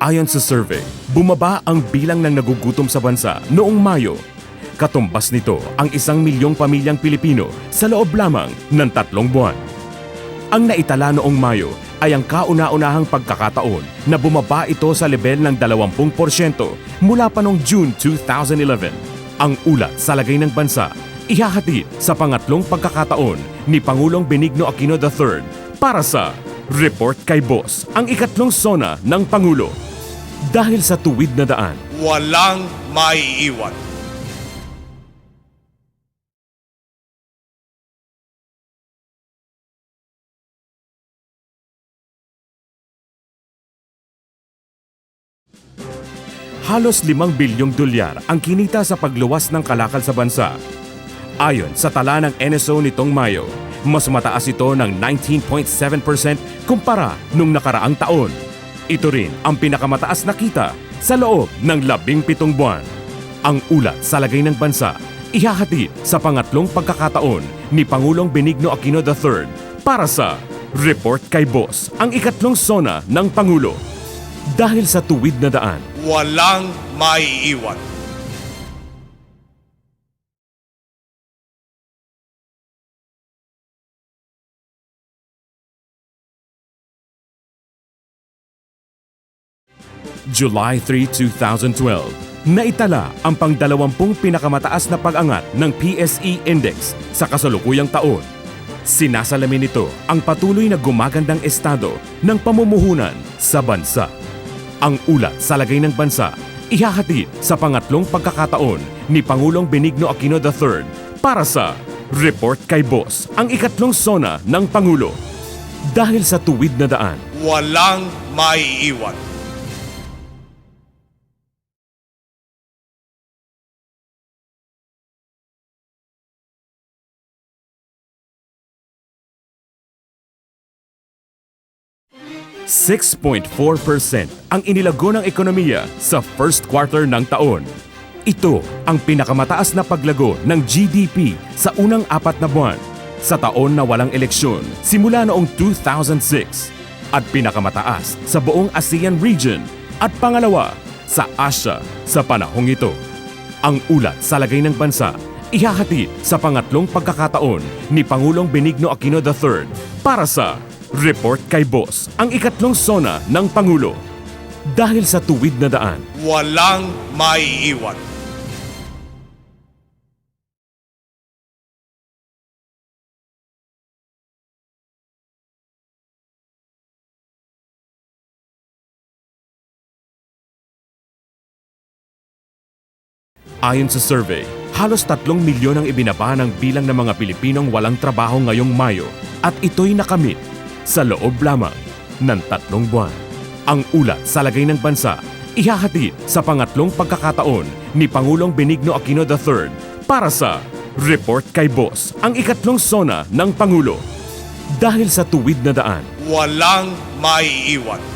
Ayon sa survey, bumaba ang bilang ng nagugutom sa bansa noong Mayo. Katumbas nito ang 1 milyong pamilyang Pilipino sa loob lamang ng 3 buwan. Ang naitala noong Mayo ay ang kauna-unahang pagkakataon na bumaba ito sa level ng 20% mula pa noong June 2011. Ang ulat sa lagay ng bansa ihahatid sa pangatlong pagkakataon ni Pangulong Benigno Aquino III para sa Report kay Boss, ang ikatlong sona ng Pangulo. Dahil sa tuwid na daan, walang maiiwan. halos 5 bilyong dolyar ang kinita sa pagluwas ng kalakal sa bansa. Ayon sa tala ng NSO nitong Mayo, mas mataas ito ng 19.7% kumpara nung nakaraang taon. Ito rin ang pinakamataas na kita sa loob ng 17 buwan. Ang ulat sa lagay ng bansa ihahatid sa pangatlong pagkakataon ni Pangulong Benigno Aquino III para sa Report kay Boss, ang ikatlong sona ng Pangulo. Dahil sa tuwid na daan, Walang maiiwan. July 3, 2012, naitala ang pang-20 pinakamataas na pag-angat ng PSE Index sa kasalukuyang taon. Sinasalamin nito ang patuloy na gumagandang estado ng pamumuhunan sa bansa. Ang ulat sa lagay ng bansa ihahatid sa pangatlong pagkakataon ni Pangulong Benigno Aquino III para sa Report kay Boss, ang ikatlong sona ng Pangulo. Dahil sa tuwid na daan, Walang maiiwan. ₱6.4% ang inilago ng ekonomiya sa first quarter ng taon. Ito ang pinakamataas na paglago ng GDP sa unang 4 na buwan sa taon na walang eleksyon simula noong 2006 at pinakamataas sa buong ASEAN region at pangalawa sa Asia sa panahong ito. Ang ulat sa lagay ng bansa ihahatid sa pangatlong pagkakataon ni Pangulong Benigno Aquino III para sa Report kay Boss, ang ikatlong sona ng Pangulo. Dahil sa tuwid na daan, Walang maiiwan. ayon sa survey, halos 3 milyon ang ibinaba ng bilang ng mga Pilipinong walang trabaho ngayong Mayo at ito'y nakamit sa loob lamang ng 3 buwan. Ang ulat sa lagay ng bansa ihahatid sa pangatlong pagkakataon ni Pangulong Benigno Aquino III para sa Report kay Boss, ang ikatlong sona ng Pangulo. Dahil sa tuwid na daan, Walang maiiwan.